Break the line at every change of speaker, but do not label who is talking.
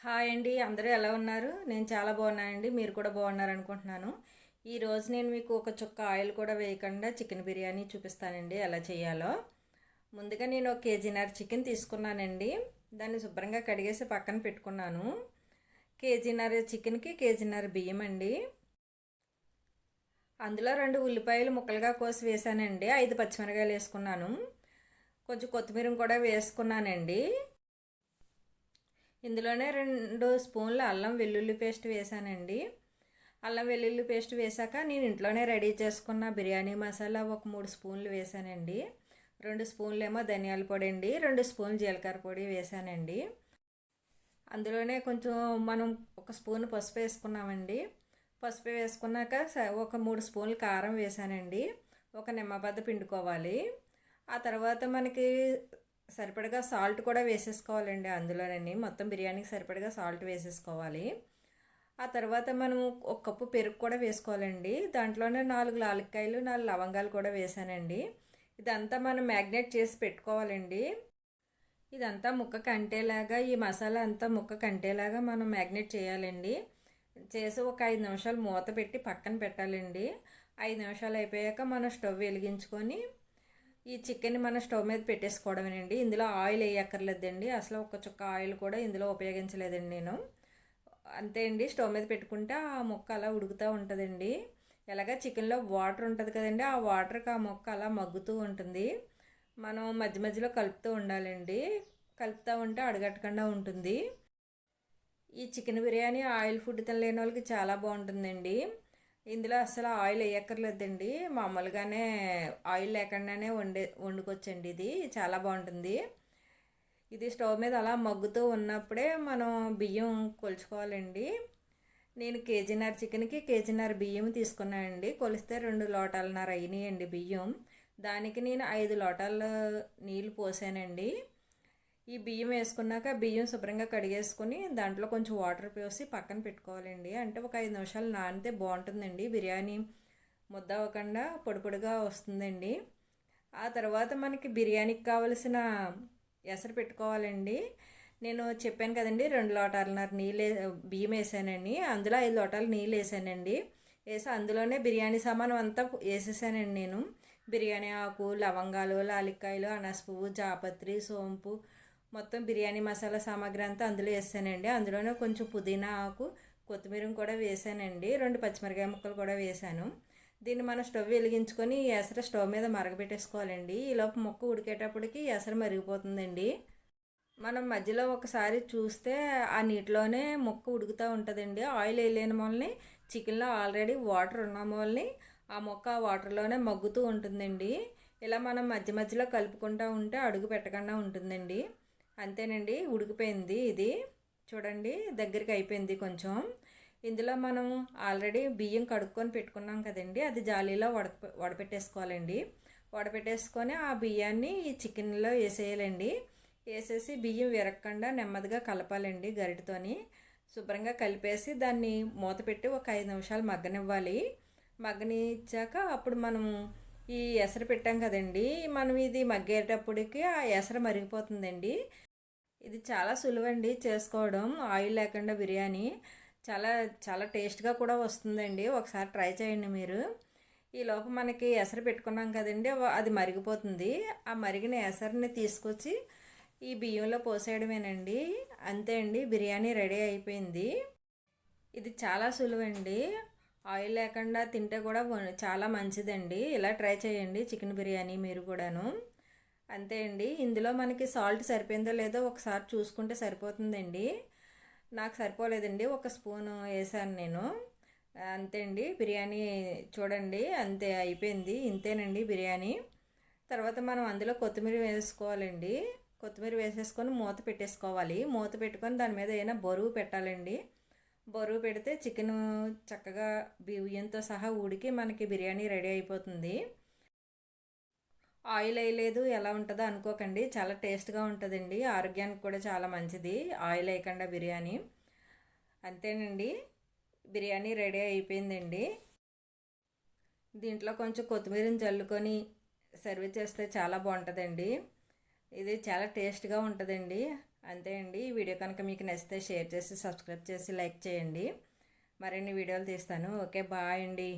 Hi అండి, అందరూ ఎలా ఉన్నారు? నేను చాలా బాగున్నానండి. మీరు కూడా బాగున్నారు అనుకుంటున్నాను. ఈరోజు నేను మీకు ఒక చుక్క ఆయిల్ కూడా వేయకుండా చికెన్ బిర్యానీ చూపిస్తానండి ఎలా చేయాలో. ముందుగా నేను ఒక కేజీన్నర చికెన్ తీసుకున్నానండి. దాన్ని శుభ్రంగా కడిగేసి పక్కన పెట్టుకున్నాను. కేజీన్నర చికెన్కి కేజీన్నర బియ్యం అండి. అందులో 2 ఉల్లిపాయలు ముక్కలుగా కోసి వేసానండి. 5 పచ్చిమిరకాయలు వేసుకున్నాను. కొంచెం కొత్తిమీర కూడా వేసుకున్నానండి. ఇందులోనే 2 స్పూన్ల అల్లం వెల్లుల్లి పేస్ట్ వేసానండి. అల్లం వెల్లుల్లి పేస్ట్ వేసాక నేను ఇంట్లోనే రెడీ చేసుకున్న బిర్యానీ మసాలా ఒక 3 స్పూన్లు వేసానండి. 2 స్పూన్లు ఏమో ధనియాల పొడి అండి, 2 స్పూన్లు జీలకర్ర పొడి వేసానండి. అందులోనే కొంచెం మనం ఒక స్పూన్ పసుపు వేసుకున్నామండి. పసుపు వేసుకున్నాక ఒక 3 స్పూన్లు కారం వేసానండి. ఒక నిమ్మబద్ద పిండుకోవాలి. ఆ తర్వాత మనకి సరిపడగా సాల్ట్ కూడా వేసేసుకోవాలండి. అందులోనండి మొత్తం బిర్యానీకి సరిపడగా సాల్ట్ వేసేసుకోవాలి. ఆ తర్వాత మనం ఒక కప్పు పెరుగు కూడా వేసుకోవాలండి. దాంట్లోనే 4 యాలక్కాయలు 4 లవంగాలు కూడా వేసానండి. ఇదంతా మనం మ్యాగ్నేట్ చేసి పెట్టుకోవాలండి. ఇదంతా ముక్కకు అంటేలాగా, ఈ మసాలా అంతా ముక్కకు అంటేలాగా మనం మ్యాగ్నేట్ చేయాలండి. చేసి ఒక 5 నిమిషాలు మూత పెట్టి పక్కన పెట్టాలండి. 5 నిమిషాలు అయిపోయాక మనం స్టవ్ వెలిగించుకొని ఈ చికెన్ మన స్టవ్ మీద పెట్టేసుకోవడమేనండి. ఇందులో ఆయిల్ వేయక్కర్లేదండి. అసలు ఒక చుక్క ఆయిల్ కూడా ఇందులో ఉపయోగించలేదండి నేను. అంతే అండి, స్టవ్ మీద పెట్టుకుంటే ఆ ముక్క అలా ఉడుకుతూ ఉంటుందండి. ఎలాగ చికెన్లో వాటర్ ఉంటుంది కదండి, ఆ వాటర్కి ఆ ముక్క అలా మగ్గుతూ ఉంటుంది. మనం మధ్య మధ్యలో కలుపుతూ ఉండాలండి. కలుపుతూ ఉంటే అడగట్టకుండా ఉంటుంది. ఈ చికెన్ బిర్యానీ ఆయిల్ ఫుడ్ తినలేని వాళ్ళకి చాలా బాగుంటుందండి. ఇందులో అసలు ఆయిల్ వేయక్కర్లేదండి. మామూలుగానే ఆయిల్ లేకుండానే వండుకోవచ్చండి. ఇది చాలా బాగుంటుంది. ఇది స్టవ్ మీద అలా మగ్గుతూ ఉన్నప్పుడే మనం బియ్యం కొలుచుకోవాలండి. నేను కేజీన్నర చికెన్కి కేజీన్నర బియ్యం తీసుకున్నానండి. కొలిస్తే 2 లోటాలన్నర అయినాయండి బియ్యం. దానికి నేను 5 లోటాలు నీళ్ళు పోసానండి. ఈ బియ్యం వేసుకున్నాక బియ్యం శుభ్రంగా కడిగేసుకొని దాంట్లో కొంచెం వాటర్ పోసి పక్కన పెట్టుకోవాలండి. అంటే ఒక 5 నిమిషాలు నానితే బాగుంటుందండి. బిర్యానీ ముద్ద అవ్వకుండా పొడి పొడిగా వస్తుందండి. ఆ తర్వాత మనకి బిర్యానీకి కావలసిన ఎసరు పెట్టుకోవాలండి. నేను చెప్పాను కదండి, 2 లోటాలన్నర నీళ్ళు బియ్యం వేసానండి. అందులో 5 లోటాలు నీళ్ళు వేసానండి. వేసి అందులోనే బిర్యానీ సామాను అంతా వేసేసానండి నేను. బిర్యానీ ఆకు, లవంగాలు, లాలిక్కాయలు, అనాస పువ్వు, జాపత్రి, సోంపు, మొత్తం బిర్యానీ మసాలా సామాగ్రి అంతా అందులో వేసానండి. అందులోనే కొంచెం పుదీనా ఆకు, కొత్తిమీర కూడా వేసానండి. 2 పచ్చిమిరకాయ ముక్కలు కూడా వేసాను. దీన్ని మనం స్టవ్ వెలిగించుకొని ఎసరు స్టవ్ మీద మరగబెట్టేసుకోవాలండి. ఈలోపు ముక్క ఉడికేటప్పటికి ఎసరు మరిగిపోతుందండి. మనం మధ్యలో ఒకసారి చూస్తే ఆ నీటిలోనే ముక్క ఉడుకుతూ ఉంటుందండి. ఆయిల్ వేయలేని మూలని చికెన్లో ఆల్రెడీ వాటర్ ఉన్న మూలని ఆ ముక్క ఆ వాటర్లోనే మగ్గుతూ ఉంటుందండి. ఇలా మనం మధ్య మధ్యలో కలుపుకుంటూ ఉంటే అడుగు పెట్టకుండా ఉంటుందండి. అంతేనండి, ఉడికిపోయింది. ఇది చూడండి, దగ్గరికి అయిపోయింది కొంచెం. ఇందులో మనం ఆల్రెడీ బియ్యం కడుక్కొని పెట్టుకున్నాం కదండి, అది జాలీలో వడపెట్టేసుకోవాలండి. వడపెట్టేసుకొని ఆ బియ్యాన్ని ఈ చికెన్లో వేసేయాలండి. వేసేసి బియ్యం విరగకుండా నెమ్మదిగా కలపాలండి గరిటతోని. శుభ్రంగా కలిపేసి దాన్ని మూత పెట్టి ఒక 5 నిమిషాలు మగ్గనివ్వాలి. మగ్గనిచ్చాక అప్పుడు మనము ఈ ఎసరు పెట్టాం కదండి, మనం ఇది మగ్గేటప్పటికి ఆ ఎసరు మరిగిపోతుందండి. ఇది చాలా సులువండి చేసుకోవడం, ఆయిల్ లేకుండా బిర్యానీ. చాలా చాలా టేస్ట్గా కూడా వస్తుందండి. ఒకసారి ట్రై చేయండి మీరు. ఈలోపు మనకి ఎసరు పెట్టుకున్నాం కదండి, అది మరిగిపోతుంది. ఆ మరిగిన ఎసరుని తీసుకొచ్చి ఈ బియ్యంలో పోసేయడమేనండి. అంతే అండి, బిర్యానీ రెడీ అయిపోయింది. ఇది చాలా సులువండి. ఆయిల్ లేకుండా తింటే కూడా చాలా మంచిదండి. ఇలా ట్రై చేయండి చికెన్ బిర్యానీ మీరు కూడాను. అంతే అండి, ఇందులో మనకి సాల్ట్ సరిపోయిందో లేదో ఒకసారి చూసుకుంటే సరిపోతుందండి. నాకు సరిపోలేదండి, ఒక స్పూను వేసాను నేను. అంతే అండి, బిర్యానీ చూడండి అంతే అయిపోయింది. ఇంతేనండి బిర్యానీ. తర్వాత మనం అందులో కొత్తిమీర వేసుకోవాలండి. కొత్తిమీర వేసేసుకొని మూత పెట్టేసుకోవాలి. మూత పెట్టుకొని దాని మీద ఏదైనా బరువు పెట్టాలండి. బరువు పెడితే చికెను చక్కగా బియ్యంతో సహా ఉడికి మనకి బిర్యానీ రెడీ అయిపోతుంది. ఆయిల్ వేయలేదు ఎలా ఉంటుందో అనుకోకండి, చాలా టేస్ట్గా ఉంటుందండి. ఆరోగ్యానికి కూడా చాలా మంచిది ఆయిల్ వేయకుండా బిర్యానీ. అంతేనండి, బిర్యానీ రెడీ అయిపోయిందండి. దీంట్లో కొంచెం కొత్తిమీరని చల్లుకొని సర్వ్ చేస్తే చాలా బాగుంటుందండి. ఇది చాలా టేస్ట్గా ఉంటుందండి. అంతే అండి. ఈ వీడియో కనుక మీకు నచ్చితే షేర్ చేసి సబ్స్క్రైబ్ చేసి లైక్ చేయండి. మరిన్ని వీడియోలు తీస్తాను. ఓకే, బాయ్ అండి.